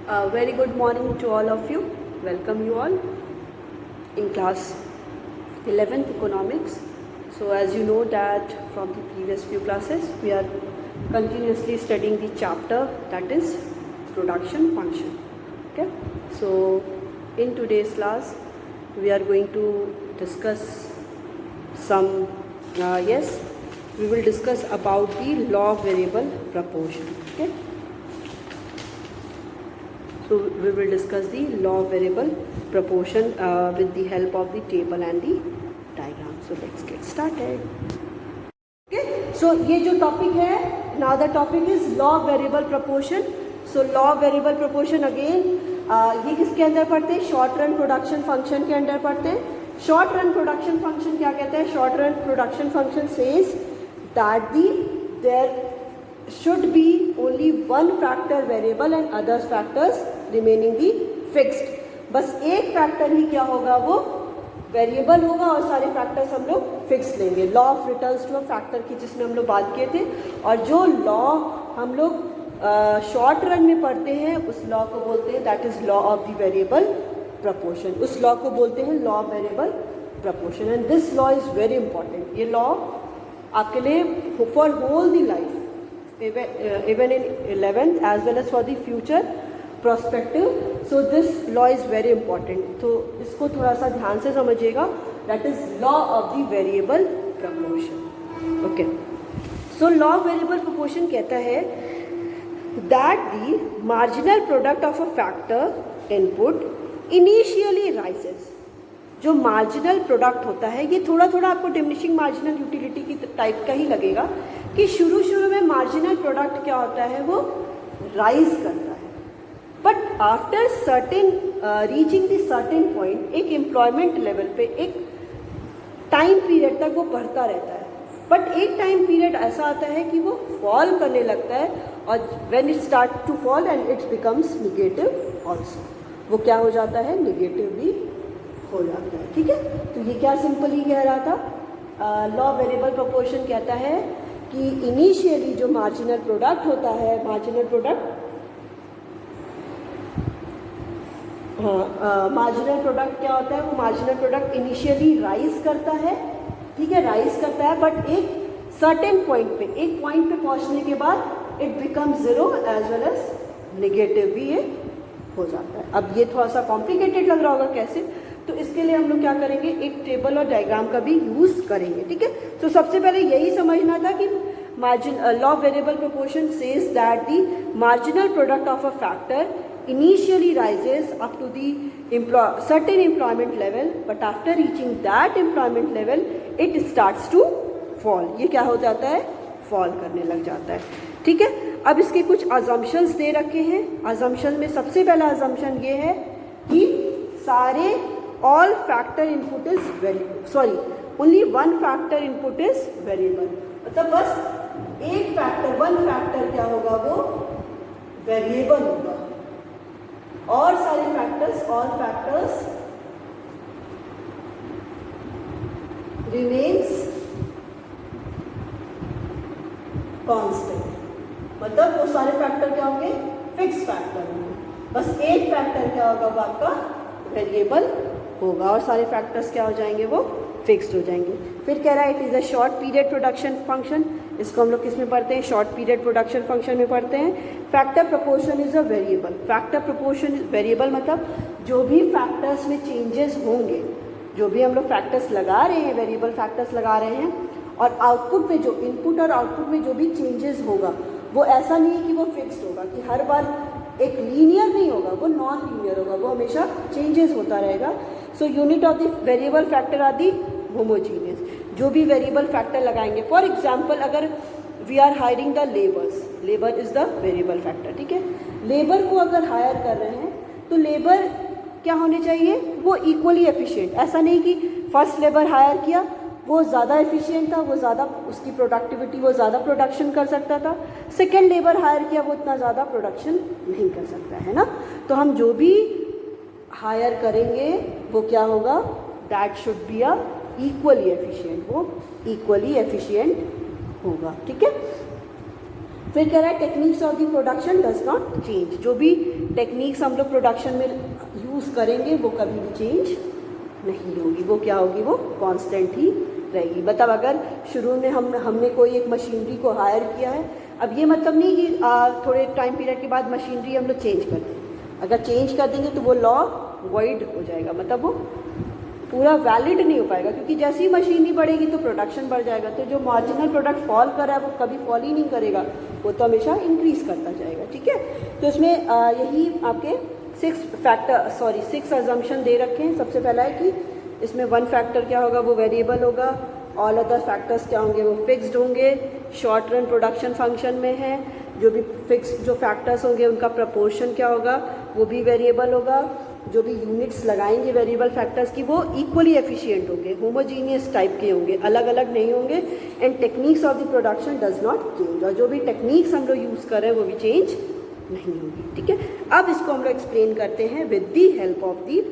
Very good morning to all of you. Welcome you all in class 11th economics. So as you know that from the previous few classes we are continuously studying the chapter that is production function. Okay. So in today's class we are going to discuss some we will discuss about the law of variable proportion. Okay. So we will discuss the law of variable proportion with the help of the table and the diagram. So let's get started. Okay. So ये जो topic है, now the topic is law of variable proportion. So law of variable proportion again ये किसके अंदर पढ़ते हैं? Short run production function के अंदर पढ़ते हैं. शॉर्ट रन प्रोडक्शन फंक्शन क्या कहता है? Short run production function says that there should be only one factor variable and other factors remaining the fixed. बस एक फैक्टर ही क्या होगा, वो वेरिएबल होगा और सारे फैक्टर्स हम लोग फिक्स लेंगे. Law of returns to a factor की जिसमें हम लोग बात किए थे, और जो लॉ हम लोग शॉर्ट रन में पढ़ते हैं उस लॉ को बोलते हैं that is law of the variable proportion. उस लॉ को बोलते हैं law of variable proportion. And this law is very important. ये लॉ आपके लिए for whole the life, even in 11th as well as for the future perspective. So this law is very important. तो इसको थोड़ा सा ध्यान से समझिएगा. That is law of the variable proportion. Okay. So law of variable proportion कहता है that the marginal product of a factor input initially rises. जो मार्जिनल प्रोडक्ट होता है, ये थोड़ा थोड़ा आपको डिमिनिशिंग मार्जिनल यूटिलिटी की टाइप का ही लगेगा कि शुरू में मार्जिनल प्रोडक्ट क्या होता है, वो राइज करता है. But after certain reaching the certain point, एक एम्प्लॉयमेंट लेवल पे एक टाइम पीरियड तक वो बढ़ता रहता है. बट एक टाइम पीरियड ऐसा आता है कि वो फॉल करने लगता है, और when it start to fall and it becomes negative also. वो क्या हो जाता है? निगेटिव भी हो जाता है. ठीक है. तो ये क्या सिंपल ही कह रहा था, लॉ वेरिएबल प्रोपोर्शन कहता है कि इनिशियली जो मार्जिनल प्रोडक्ट होता है, मार्जिनल प्रोडक्ट क्या होता है? वो मार्जिनल प्रोडक्ट इनिशियली राइज करता है. ठीक है, राइज करता है, बट एक सर्टेन पॉइंट पे, एक पॉइंट पे पहुंचने के बाद it becomes zero as well as negative भी ये हो जाता है. अब ये थोड़ा सा कॉम्प्लिकेटेड लग रहा होगा कैसे, तो इसके लिए हम लोग क्या करेंगे, एक टेबल और डायग्राम का भी यूज करेंगे. ठीक है. तो सबसे पहले यही समझना था कि law of variable proportion says that the marginal product of a factor initially rises up to the certain employment level, but after reaching that employment level it starts to fall. ये क्या हो जाता है? फॉल करने लग जाता है. ठीक है. अब इसके कुछ assumptions दे रखे हैं. assumption में सबसे पहला assumption ये है कि सारे all factor input is only one factor input is variable. मतलब बस एक फैक्टर, वन फैक्टर क्या होगा, वो वेरिएबल होगा, और सारे factors, all factors remains constant. मतलब वो सारे फैक्टर क्या होंगे? फिक्स फैक्टर होंगे. बस एक फैक्टर क्या होगा, वो आपका वेरिएबल होगा, और सारे फैक्टर्स क्या हो जाएंगे, वो फिक्स्ड हो जाएंगे. फिर कह रहा है it is a short period production function. इसको हम लोग किस में पढ़ते हैं? शॉर्ट पीरियड प्रोडक्शन फंक्शन में पढ़ते हैं. Factor proportion is a variable. Factor proportion is variable, मतलब जो भी फैक्टर्स में चेंजेस होंगे, जो भी हम लोग फैक्टर्स लगा रहे हैं, वेरिएबल फैक्टर्स लगा रहे हैं, और आउटपुट में जो इनपुट और आउटपुट में जो भी चेंजेस होगा, वो ऐसा नहीं है कि वो फिक्स्ड होगा, कि हर बार एक लीनियर नहीं होगा, वो नॉन लीनियर होगा, वो हमेशा चेंजेस होता रहेगा. So unit of the variable factor are the homogeneous. जो भी वेरिएबल फैक्टर लगाएंगे, फॉर एग्जांपल अगर we are hiring the labours, labour is the variable factor. ठीक है. लेबर को अगर हायर कर रहे हैं तो लेबर क्या होने चाहिए? वो इक्वली एफिशिएंट. ऐसा नहीं कि फर्स्ट लेबर हायर किया, वो ज़्यादा एफिशिएंट था, वो ज़्यादा उसकी प्रोडक्टिविटी, वो ज़्यादा प्रोडक्शन कर सकता था. सेकेंड लेबर हायर किया, वो इतना ज़्यादा प्रोडक्शन नहीं कर सकता है ना. तो हम जो भी हायर करेंगे वो क्या होगा? That should be a equally efficient. वो इक्वली एफिशिएंट होगा. ठीक है. फिर कह रहा है techniques of the production does not change, जो भी टेक्निक्स हम लोग प्रोडक्शन में यूज़ करेंगे वो कभी भी चेंज नहीं होगी, वो क्या होगी, वो कांस्टेंट ही रहेगी। मतलब अगर शुरू में हमने कोई एक मशीनरी को हायर किया है, अब ये मतलब नहीं कि थोड़े टाइम पीरियड के बाद मशीनरी हम लोग चेंज कर दें। अगर चेंज कर देंगे तो वो लॉ वॉइड हो जाएगा, मतलब वो पूरा वैलिड नहीं हो पाएगा, क्योंकि जैसे ही मशीनरी बढ़ेगी तो प्रोडक्शन बढ़ जाएगा। तो जो मार्जिनल प्रोडक्ट फॉल कर रहा है वो कभी फॉल ही नहीं करेगा, वो तो हमेशा इंक्रीज करता जाएगा। ठीक है, तो इसमें यही आपके 6 अजम्पशन दे रखे हैं। सबसे पहला है कि इसमें 1 फैक्टर क्या होगा, वो वेरिएबल होगा। ऑल अदर फैक्टर्स क्या होंगे, वो फिक्स्ड होंगे। शॉर्ट रन प्रोडक्शन फंक्शन में है, जो भी फिक्स जो फैक्टर्स होंगे उनका प्रपोर्शन क्या होगा, वो भी वेरिएबल होगा। जो भी यूनिट्स लगाएंगे वेरिएबल फैक्टर्स की वो इक्वली एफिशिएंट होंगे, होमोजीनियस टाइप के होंगे, अलग अलग नहीं होंगे। And techniques of the production does not change, और जो भी टेक्निक्स हम लोग यूज़ कर रहे हैं वो भी चेंज नहीं होगी। ठीक है, अब इसको हम लोग एक्सप्लेन करते हैं with the help of the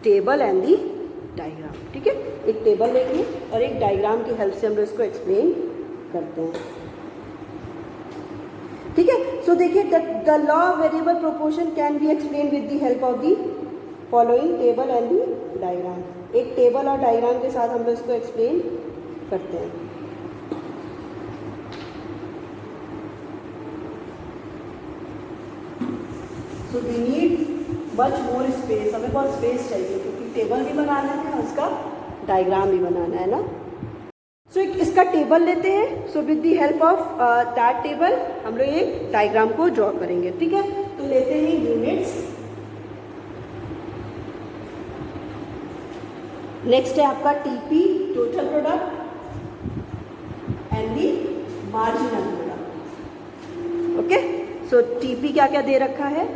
table and the diagram. ठीक है, एक टेबल लेंगे और एक डायग्राम की हेल्प से हम लोग इसको एक्सप्लेन करते हैं। ठीक है, सो देखिए the law of variable proportion can be explain with the help of the following table and the diagram. एक टेबल और डायग्राम के साथ हम लोग इसको एक्सप्लेन करते हैं। So we need much more space, हमें बहुत स्पेस चाहिए क्योंकि टेबल भी बनाना है और उसका डायग्राम भी बनाना है ना। सो इसका टेबल लेते हैं। So with the help of that table हम लोग एक डायग्राम को ड्रॉ करेंगे। ठीक है, तो लेते हैं यूनिट्स। नेक्स्ट है आपका TP, total product, and the marginal product. Okay, so TP क्या क्या दे रखा है,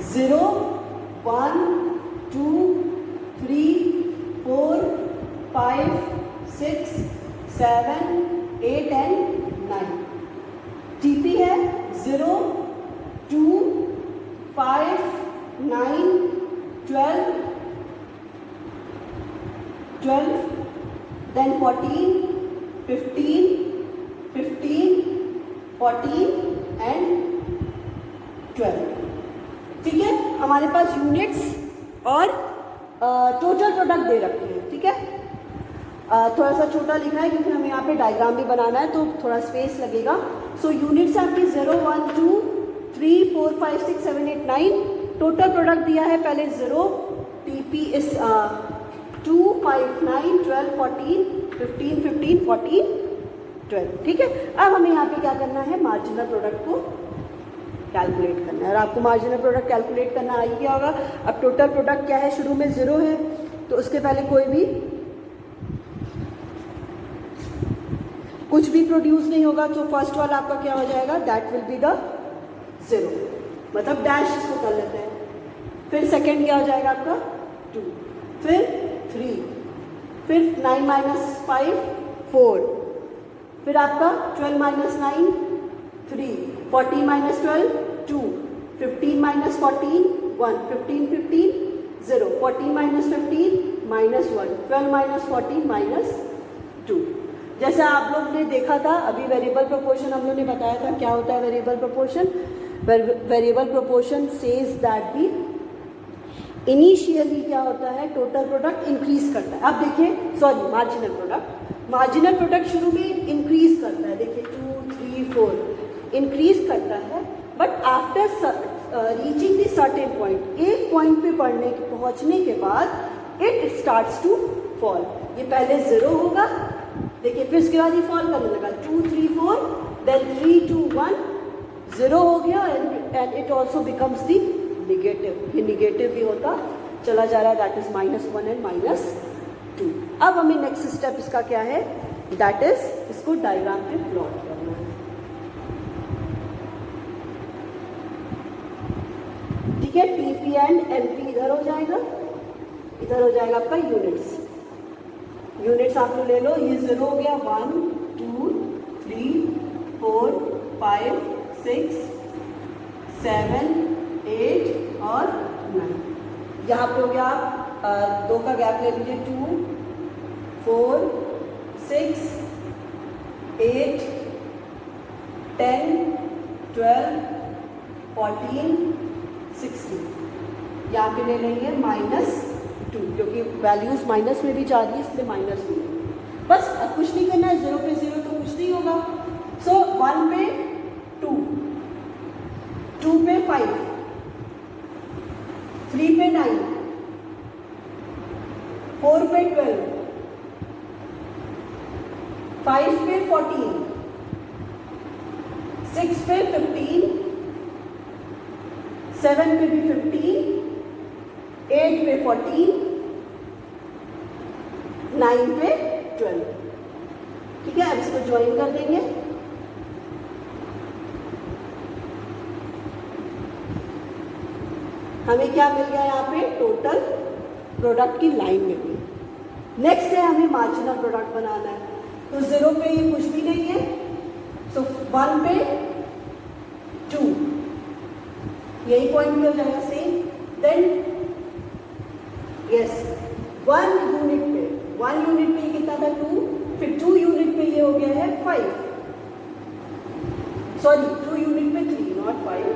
0, 1, 2, 3, 4, 5, 6, 7, 8 एंड 9। टीपी है 0, 2, 5, 9, 12, then 14, 15, 14 एंड 12। ठीक है, हमारे पास यूनिट्स और टोटल प्रोडक्ट दे रखे हैं। ठीक है, थोड़ा सा छोटा लिखा है क्योंकि हमें यहाँ पे डायग्राम भी बनाना है तो थोड़ा स्पेस लगेगा। सो यूनिट्स आपकी 0, 1, 2, 3, 4, 5, 6, 7, 8, 9। टोटल प्रोडक्ट दिया है पहले 0, टीपी इस 2, 5, 9, 12, 14, 15, 14, 12। ठीक है, अब हमें यहाँ पे क्या करना है, मार्जिनल प्रोडक्ट को कैलकुलेट करना है। और आपको मार्जिनल प्रोडक्ट कैलकुलेट करना आ ही गया होगा। अब टोटल प्रोडक्ट क्या है, शुरू में 0 है तो उसके पहले कुछ भी प्रोड्यूस नहीं होगा। तो फर्स्ट वाला आपका क्या हो जाएगा, दैट विल बी द 0, मतलब डैश इसको कर लेते हैं। फिर सेकेंड क्या हो जाएगा आपका 2, फिर 3, फिर 9 माइनस 5 4, फिर आपका 12 minus 9 3, 14 minus 12 2, 15 minus 14 1, 15 15 0, 14 minus 15 minus 1, 12 minus 14 minus 2। जैसा आप लोग ने देखा था अभी वेरिएबल प्रोपोर्शन हम लोग ने बताया था क्या होता है variable proportion. Variable proportion says that the initially क्या होता है, टोटल प्रोडक्ट इंक्रीज करता है। अब देखिए सॉरी, मार्जिनल प्रोडक्ट शुरू में इंक्रीज करता है, देखिए 2, 3, 4 इंक्रीज करता है, but after reaching the certain point, एक पॉइंट पे पहुंचने के बाद इट स्टार्ट्स टू फॉल। ये पहले 0 होगा, देखिए फिर उसके बाद ये फॉल करने लगा 2, 3, 4, देन 3, 2, 1 0 हो गया and it also becomes the negative. ये निगेटिव भी होता चला जा रहा है, दैट इज -1 एंड -2। अब हमें नेक्स्ट स्टेप इसका क्या है, दैट इज इसको डायग्राम पे प्लॉट करना है। ठीक है, टीपी एंड एमपी इधर हो जाएगा, इधर हो जाएगा आपका यूनिट्स आप लोग ले लो। ये 0 हो गया 1, 2, 3, 4, 5, 6, 7, 8 और 9। यहाँ पे हो गया आप 2 का गैप ले लीजिए, 2, 4, 6, 8, 10, 12, 14, 16, यहाँ पे ले लेंगे -2 क्योंकि वैल्यूज़ माइनस में भी जा रही है इसलिए माइनस में। बस अब कुछ नहीं करना है, 0 पे 0 तो कुछ नहीं होगा। सो 1 पे 2, 2 पे 5, 3 पे 9, 4 पे 12, 5 पे 14, 6 पे 15, 7 पे भी 15, 8 पे 14, 9 पे 12। ठीक है, अब इसको ज्वाइन कर देंगे। हमें क्या मिल गया यहाँ पे? टोटल प्रोडक्ट की लाइन मिल गई। नेक्स्ट है हमें मार्जिनल प्रोडक्ट बनाना है। तो 0 पे ये कुछ भी नहीं है, सो 1 पे 2, यही पॉइंट पे हो जाएगा सेम। देन यस 1 यूनिट पे, 1 यूनिट पे कितना था? 2, फिर 2 यूनिट पे ये हो गया है 5, सॉरी 2 यूनिट पे 3 नॉट 5,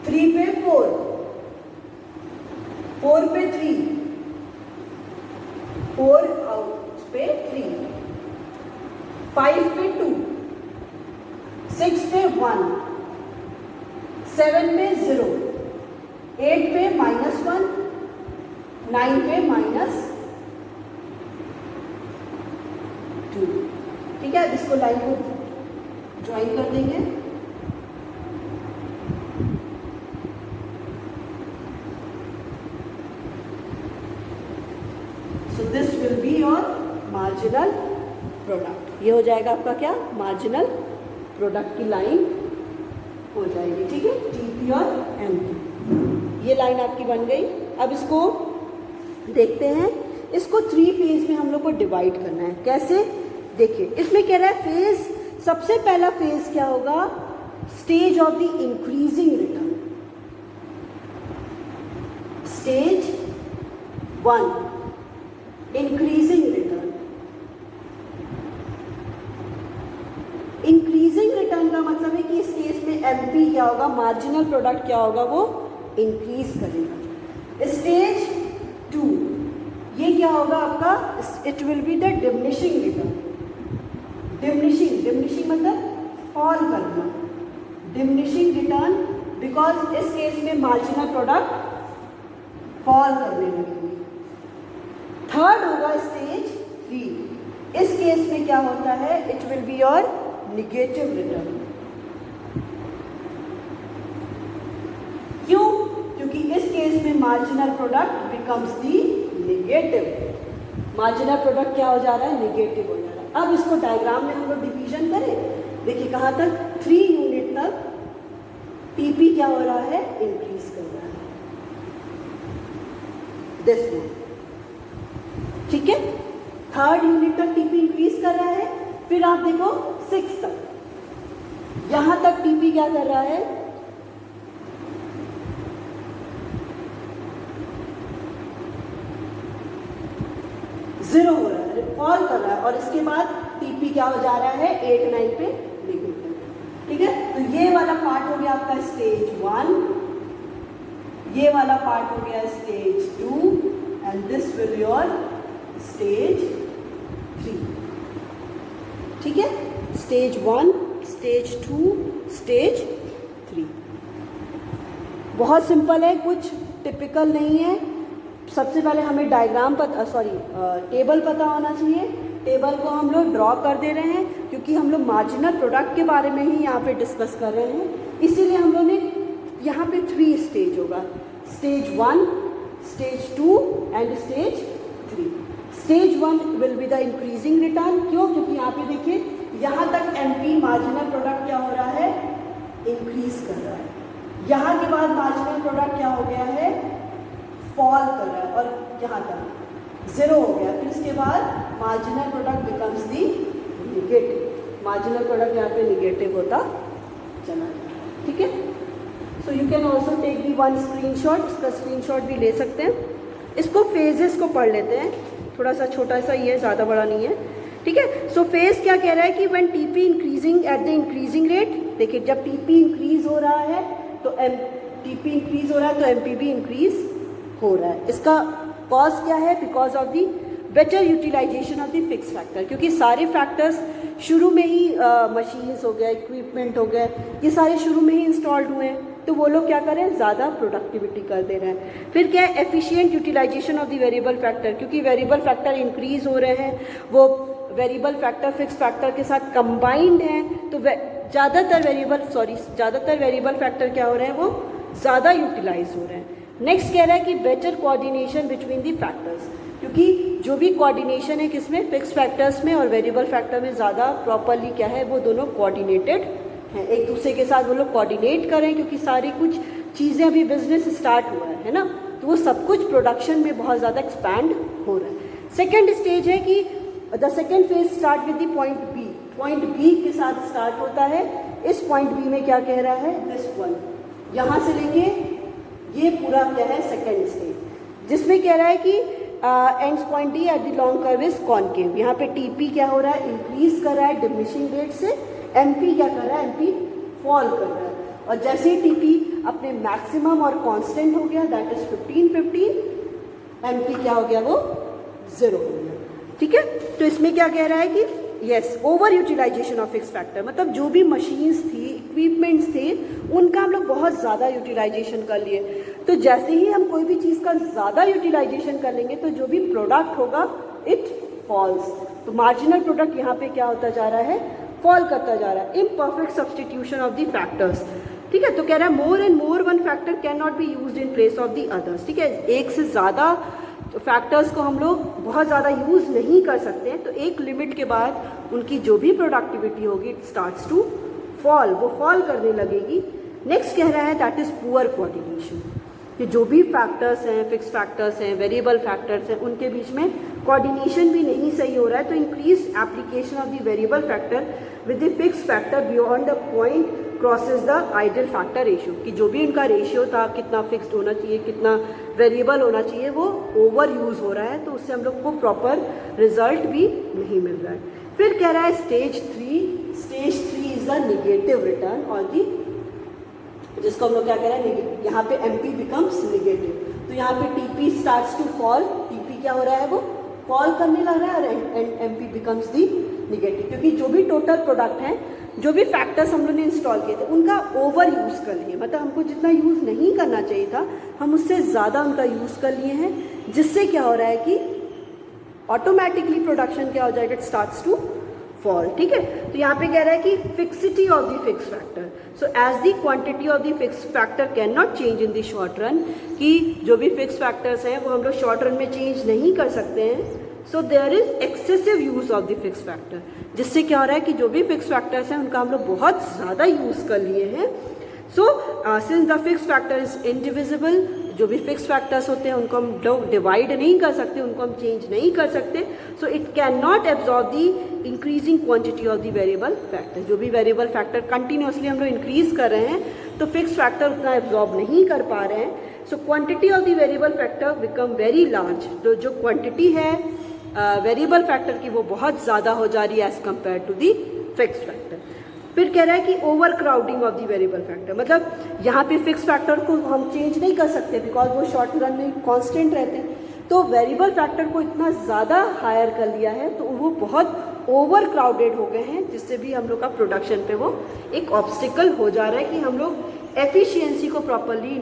3 पे 4, 4 पे 3, 4 आउट पे 3, 5 पे 2, 6 पे 1, 7 पे 0, 8 पे -1, 9 पे -2। ठीक है, इसको लाइन को ज्वाइन कर देंगे। So this will be your marginal product. ये हो जाएगा आपका क्या? मार्जिनल प्रोडक्ट की लाइन हो जाएगी। ठीक है, TP और MP, ये लाइन आपकी बन गई। अब इसको देखते हैं, इसको 3 फेज में हम लोग को डिवाइड करना है। कैसे? देखिए, इसमें कह रहा है फेज, सबसे पहला फेज क्या होगा? Stage of the increasing return. Stage 1 increasing return. Increasing return का मतलब है कि इस केस में MP क्या होगा? मार्जिनल प्रोडक्ट क्या होगा? वो इंक्रीज करेगा। स्टेज 2 ये क्या होगा आपका? It will be the diminishing return. Diminishing मतलब फॉल करना, डिमिनिशिंग रिटर्न, बिकॉज इस केस में मार्जिनल प्रोडक्ट फॉल करने लगेगी। थर्ड होगा स्टेज 3। इस केस में क्या होता है? It will be your negative return. क्यों? क्योंकि इस केस में marginal product becomes the negative. Marginal product क्या हो जा रहा है? नेगेटिव हो जा रहा है। अब इसको डायग्राम में हम लोग डिवीजन करें। देखिए कहाँ तक? 3 यूनिट तक TP क्या हो रहा है? इंक्रीज कर रहा है, दिस वन। ठीक है, 3rd यूनिट तक TP इंक्रीज कर रहा है। फिर आप देखो 6 तक, यहां तक TP क्या कर रहा है? ज़ीरो हो रहा है, फॉल कर रहा है। और इसके बाद TP क्या हो जा रहा है? 8, 9 पे नेगेटिव। ठीक है, तो ये वाला पार्ट हो गया आपका स्टेज 1, ये वाला पार्ट हो गया stage 2, and this will your stage 3। ठीक है, स्टेज 1, स्टेज 2, स्टेज 3। बहुत सिंपल है, कुछ टिपिकल नहीं है। सबसे पहले हमें डायग्राम टेबल पता होना चाहिए। टेबल को हम लोग ड्रॉ कर दे रहे हैं क्योंकि हम लोग मार्जिनल प्रोडक्ट के बारे में ही यहाँ पे डिस्कस कर रहे हैं, इसीलिए हम लोग ने यहाँ पे 3 स्टेज होगा, stage 1, stage 2 and stage 3। Stage 1 will be the increasing return. क्यों? क्योंकि यहाँ पे देखिए यहाँ तक MP मार्जिनल प्रोडक्ट क्या हो रहा है? इंक्रीज कर रहा है। यहाँ के बाद मार्जिनल प्रोडक्ट क्या हो गया है? फॉल कर रहा है, और यहाँ तक 0 हो गया। फिर इसके बाद marginal product becomes the negative. Marginal product यहाँ पे नेगेटिव होता चला जाए। ठीक है, so you can also take the 1 screenshot. इसका स्क्रीनशॉट भी ले सकते हैं। इसको फेजेस को पढ़ लेते हैं, थोड़ा सा छोटा सा ही है, ज़्यादा बड़ा नहीं है। ठीक है। सो फेज क्या कह रहा है कि when TP increasing at the increasing rate, देखिए जब टीपी इंक्रीज हो रहा है तो टीपी इंक्रीज हो रहा है तो एमपी भी इंक्रीज हो रहा है। इसका कॉज क्या है? Because of the better utilization of the fix factor, क्योंकि सारे फैक्टर्स शुरू में ही मशीन्स हो गए, इक्विपमेंट हो गए, ये सारे शुरू में ही इंस्टॉल्ड हुए हैं, तो वो लोग क्या कर रहे हैं? ज़्यादा प्रोडक्टिविटी कर दे रहे हैं। फिर क्या है? Efficient utilization of the variable factor, क्योंकि वेरिएबल फैक्टर इंक्रीज हो रहे हैं, वो वेरिएबल फैक्टर फिक्स फैक्टर के साथ कंबाइंड हैं, तो ज़्यादातर वेरिएबल फैक्टर क्या हो रहे हैं? वो ज़्यादा यूटिलाइज हो रहे हैं। नेक्स्ट कह रहा है कि better coordination between the factors, क्योंकि जो भी कोऑर्डिनेशन है किसमें? फिक्स फैक्टर्स में और वेरिएबल फैक्टर में ज़्यादा प्रॉपरली क्या है? वो दोनों कोऑर्डिनेटेड हैं, एक दूसरे के साथ वो लोग कोऑर्डिनेट करें, क्योंकि सारी कुछ चीज़ें अभी बिजनेस स्टार्ट हुआ है ना, तो वो सब कुछ प्रोडक्शन में बहुत ज़्यादा एक्सपैंड हो रहा है। सेकेंड स्टेज है कि the second phase start with the point B, point B के साथ स्टार्ट होता है। इस पॉइंट बी में क्या कह रहा है? दिस वन, यहाँ से लेके ये पूरा क्या है? सेकेंड स्टेज, जिसमें कह रहा है कि ends point D at the long curve is concave. यहाँ पे टीपी क्या हो रहा है? इंक्रीज कर रहा है डिमिनिशिंग रेट से, एमपी क्या कर रहा है? एमपी फॉल कर रहा है, और जैसे ही टीपी अपने मैक्सिमम और कांस्टेंट हो गया, दैट इज 15, एमपी क्या हो गया? वो 0 हो गया। ठीक है, तो इसमें क्या कह रहा है कि yes, over utilization of fix factor, मतलब जो भी मशीन्स थी, इक्विपमेंट्स थे, उनका हम लोग बहुत ज़्यादा यूटिलाइजेशन कर लिए। तो जैसे ही हम कोई भी चीज़ का ज़्यादा यूटिलाइजेशन कर लेंगे तो जो भी प्रोडक्ट होगा इट फॉल्स। तो मार्जिनल प्रोडक्ट यहाँ पे क्या होता जा रहा है? फॉल करता जा रहा है। Imperfect substitution of the factors, ठीक है। तो कह रहा है more and more one factor can not be used in place of the others, ठीक है। एक से ज़्यादा फैक्टर्स को हम लोग बहुत ज़्यादा यूज़ नहीं कर सकते हैं, तो एक लिमिट के बाद उनकी जो भी प्रोडक्टिविटी होगी इट स्टार्ट्स टू फॉल, वो फॉल करने लगेगी। नेक्स्ट कह रहा है दैट इज़ पुअर कोऑर्डिनेशन, कि जो भी फैक्टर्स हैं, फिक्स फैक्टर्स हैं, वेरिएबल फैक्टर्स हैं, उनके बीच में कोऑर्डिनेशन भी नहीं सही हो रहा है। तो increase application of the variable factor with the fix factor beyond a point crosses the ideal factor ratio, कि जो भी उनका रेशियो था, कितना फिक्स्ड होना चाहिए, कितना वेरिएबल होना चाहिए, वो ओवर यूज़ हो रहा है, तो उससे हम लोग को प्रॉपर रिजल्ट भी नहीं मिल रहा है। फिर कह रहा है stage 3 is the negative return और दी, जिसको हम लोग क्या कह रहे हैं? यहाँ पे एमपी बिकम्स निगेटिव। तो यहाँ पे TP starts to fall, TP क्या हो रहा है? वो फॉल करने लग रहा है, और एमपी बिकम्स दी निगेटिव, क्योंकि जो भी टोटल प्रोडक्ट हैं, जो भी फैक्टर्स हम लोग ने इंस्टॉल किए थे, उनका ओवर यूज़ कर लिए, मतलब हमको जितना यूज़ नहीं करना चाहिए था हम उससे ज़्यादा उनका यूज़ कर लिए हैं, जिससे क्या हो रहा है कि ऑटोमेटिकली प्रोडक्शन क्या हो जाएगा? इट स्टार्ट्स टू फॉल, ठीक है। तो यहाँ पे कह रहा है कि fixity of the fix factor, so as the quantity of the fix factor can not change in the short run, कि जो भी फिक्स फैक्टर्स हैं वो हम लोग शॉर्ट रन में चेंज नहीं कर सकते हैं। So there is excessive use of the fix factor, जिससे क्या हो रहा है कि जो भी फिक्स फैक्टर्स हैं उनका हम लोग बहुत ज़्यादा यूज़ कर लिए हैं। So since the fix factor is indivisible, जो भी फिक्स फैक्टर्स होते हैं उनको हम लोग डिवाइड नहीं कर सकते, उनको हम चेंज नहीं कर सकते। So it can not absorb the increasing quantity of the variable factor, जो भी वेरिएबल फैक्टर कंटिन्यूसली हम लोग इंक्रीज कर रहे हैं तो फिक्स फैक्टर उतना एब्जॉर्ब नहीं कर पा रहे हैं। So quantity of the variable factor become very large, तो जो क्वांटिटी है वेरिएबल फैक्टर की वो बहुत ज़्यादा हो जा रही है as compare to the fix factor. फिर कह रहा है कि overcrowding of the variable factor, मतलब यहाँ पे फिक्स फैक्टर को हम चेंज नहीं कर सकते बिकॉज वो शॉर्ट रन में कांस्टेंट रहते हैं, तो वेरिएबल फैक्टर को इतना ज़्यादा हायर कर लिया है तो वो बहुत ओवर क्राउडेड हो गए हैं, जिससे भी हम लोग का प्रोडक्शन पे वो एक ऑब्स्टिकल हो जा रहा है कि हम लोग एफिशिएंसी को प्रॉपरली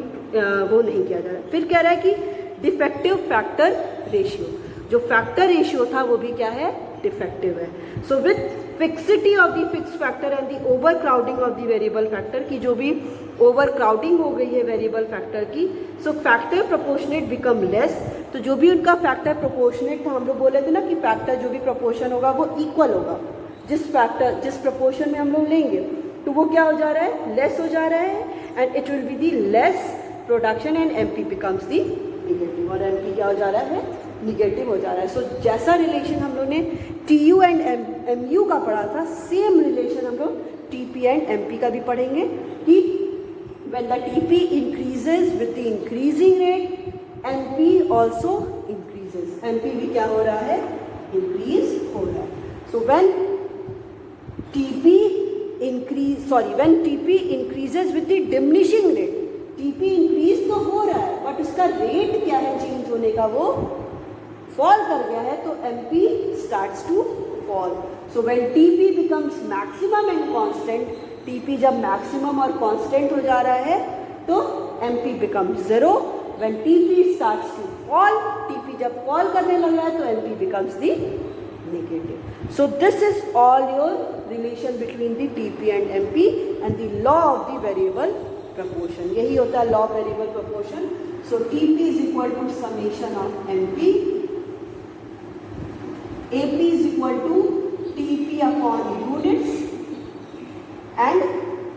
वो नहीं किया जा रहा है। फिर कह रहा है कि डिफेक्टिव फैक्टर रेशियो, जो फैक्टर रेशियो था वो भी क्या है? डिफेक्टिव है। So with fixity of the fix factor and the over crowding of the variable factor, की जो भी ओवर क्राउडिंग हो गई है वेरिएबल फैक्टर की, सो फैक्टर प्रोपोर्शनेट बिकम लेस, तो जो भी उनका फैक्टर प्रोपोर्शनेट था, हम लोग बोले थे ना कि फैक्टर जो भी प्रोपोर्शन होगा वो इक्वल होगा, जिस प्रोपोर्शन में हम लोग लेंगे तो वो क्या हो जा रहा है? लेस हो जा रहा है, and it will be the less production and MP becomes the negative, और एमपी क्या हो जा रहा है? निगेटिव हो जा रहा है। सो जैसा रिलेशन हम लोग ने टीयू एंड एमयू का पढ़ा था, सेम रिलेशन हम लोग टीपी एंड एमपी का भी पढ़ेंगे कि when the TP increases with the increasing rate, MP also increases, MP भी क्या हो रहा है? इंक्रीज हो रहा है। So when TP increases with the diminishing rate, TP increase तो हो रहा है बट उसका रेट क्या है चेंज होने का, वो फॉल कर गया है, तो MP starts to fall. So when TP becomes maximum and constant, TP जब मैक्सिमम और कांस्टेंट हो जा रहा है तो MP becomes 0. When TP starts to fall, TP जब फॉल करने लग रहा है तो MP becomes the negative. So this is all your relation between the TP and MP and the law of the variable proportion. यही होता है law of variable proportion. So TP is equal to summation of MP. AP is equal to TP upon units and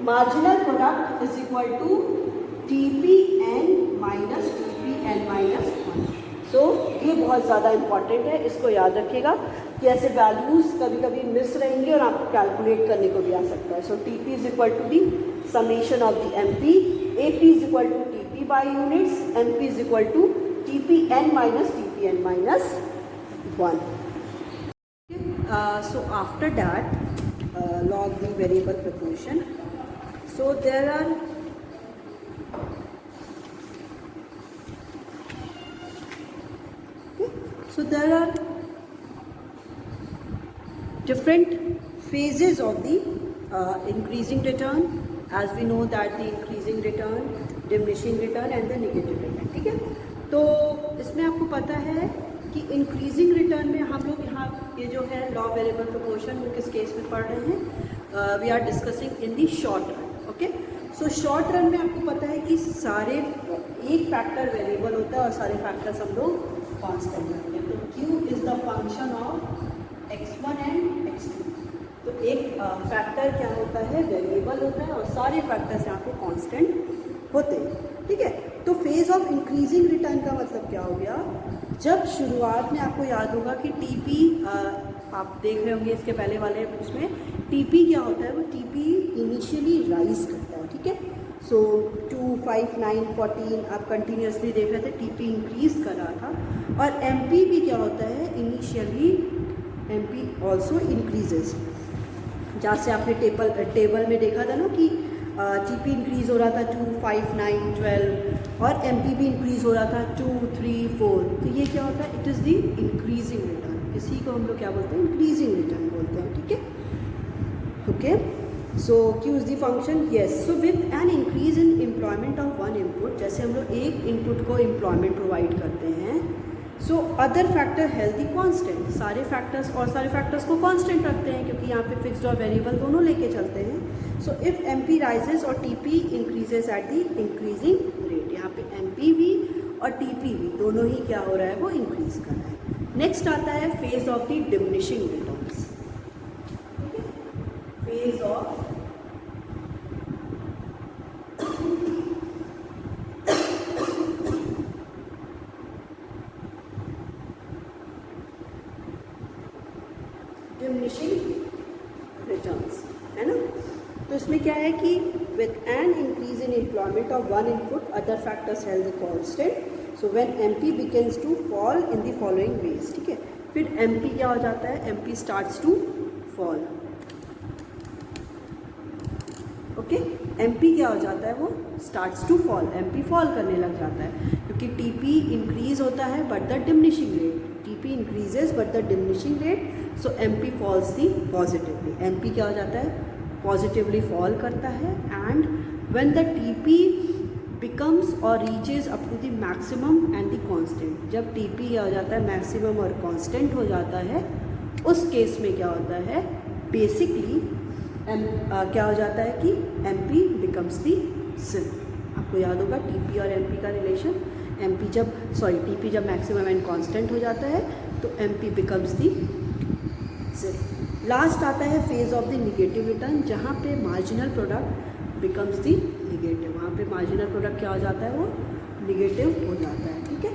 marginal product is equal to TPn minus TPn minus 1. So ये बहुत ज़्यादा important है, इसको याद रखिएगा कि ऐसे values कभी कभी मिस रहेंगे और आपको कैलकुलेट करने को भी आ सकता है. So TP is equal to the summation of the MP, AP is equal to TP by units, MP is equal to TPn minus TPn minus 1. So after that, log the variable proportion. So there are different phases of the increasing return. As we know that the increasing return, diminishing return and the negative return. ठीक है, तो इसमें आपको पता है कि increasing return में हम लोग यहाँ ये जो है लॉ वेरिएबल प्रोपोर्शन वो किस केस में पढ़ रहे हैं, we are discussing in the short run. Okay, so short run में आपको पता है कि सारे एक फैक्टर वेरिएबल होता है और सारे फैक्टर्स हम लोग कांस्टेंट रखते हैं. तो Q is the function of x1 and x2. तो एक फैक्टर क्या होता है, वेरिएबल होता है और सारे फैक्टर्स यहाँ पे कांस्टेंट होते हैं. ठीक है, तो फेज ऑफ इंक्रीजिंग रिटर्न का मतलब क्या हो गया, जब शुरुआत में आपको याद होगा कि TP आप देख रहे होंगे इसके पहले वाले उसमें TP क्या होता है, वो TP इनिशियली राइज करता है. ठीक है, सो 2, 5, 9, 14 आप कंटिन्यूसली देख रहे थे TP इंक्रीज कर रहा था. और MP भी क्या होता है, इनिशियली MP ऑल्सो इंक्रीजेज. जहाँ से आपने टेबल में देखा था ना कि TP इंक्रीज हो रहा था 2, 5, 9, 12 और MP भी इंक्रीज हो रहा था 2, 3, 4. तो ये क्या होता है, it is the increasing return. इसी को हम लोग क्या बोलते हैं, इंक्रीजिंग रिटर्न बोलते हैं. ठीक है, okay. So Q is the function. Yes, so with an increase in employment of one input, जैसे हम लोग एक इनपुट को एम्प्लॉयमेंट प्रोवाइड करते हैं, सो अदर फैक्टर हेल्थ दी कॉन्स्टेंट. सारे फैक्टर्स को कांस्टेंट रखते हैं क्योंकि यहाँ पे फिक्स्ड और वेरिएबल दोनों लेके चलते हैं. सो इफ़ MP राइजेज और TP increases at the increasing rate, यहाँ पे MP भी और TP भी दोनों ही क्या हो रहा है, वो इंक्रीज कर रहा है. नेक्स्ट आता है phase of the diminishing returns. Phase of diminishing returns, है ना. तो इसमें क्या है कि with an increase in employment of one input other factors held the constant. So when MP begins to fall in the following ways. ठीक है, फिर MP क्या हो जाता है, MP starts to fall. Okay, MP क्या हो जाता है, वो starts to fall. MP fall करने लग जाता है क्योंकि TP इंक्रीज होता है but the diminishing rate. TP increases but the diminishing rate, so MP falls the positively. MP क्या हो जाता है, पॉजिटिवली फॉल करता है. And when the TP becomes और reaches up to the maximum and the constant, जब TP क्या हो जाता है, मैक्सिमम और कांस्टेंट हो जाता है, उस केस में क्या होता है, बेसिकली क्या हो जाता है कि MP बिकम्स दी 0. आपको याद होगा TP और MP का रिलेशन. TP जब मैक्सिमम एंड कांस्टेंट हो जाता है तो MP बिकम्स दी 0. लास्ट आता है phase of the negative return, जहाँ पे मार्जिनल प्रोडक्ट बिकम्स दी निगेटिव. वहाँ पे मार्जिनल प्रोडक्ट क्या हो जाता है, वो निगेटिव हो जाता है. ठीक है,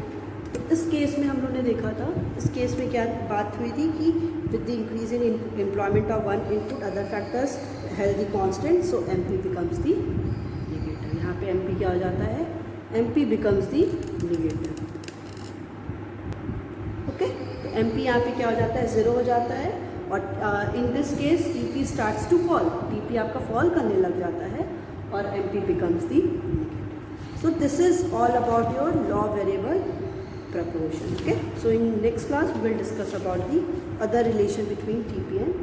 तो इस केस में हम लोगों ने देखा था, इस केस में क्या बात हुई थी कि with the increase in employment of one input other factors held the constant, so MP becomes the negative. यहाँ पे MP क्या हो जाता है, MP बिकम्स दी निगेटिव. ओके, तो MP यहाँ पे क्या हो जाता है, 0 हो जाता है. और in this case TP starts to fall, TP आपका फॉल करने लग जाता है और MP becomes the negative. So this is all about your law variable proportion. Okay, so in next class we will discuss about the other relation between TP and